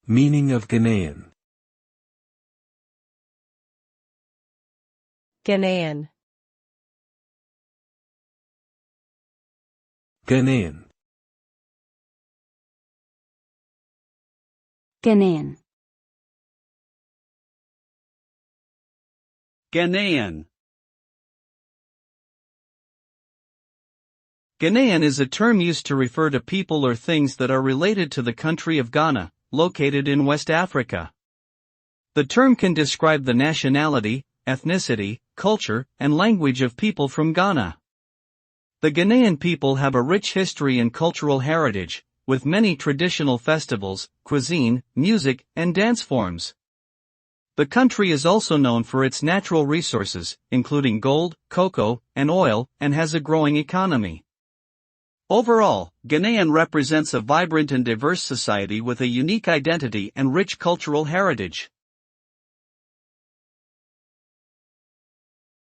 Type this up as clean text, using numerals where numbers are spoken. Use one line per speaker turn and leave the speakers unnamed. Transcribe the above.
Meaning of Ghanaian.
Ghanaian.
Ghanaian.
Ghanaian.
Ghanaian. Ghanaian is a term used to refer to people or things that are related to the country of Ghana, located in West Africa. The term can describe the nationality, ethnicity, culture, and language of people from Ghana. The Ghanaian people have a rich history and cultural heritage, with many traditional festivals, cuisine, music, and dance forms. The country is also known for its natural resources, including gold, cocoa, and oil, and has a growing economy. Overall, Ghanaian represents a vibrant and diverse society with a unique identity and rich cultural heritage.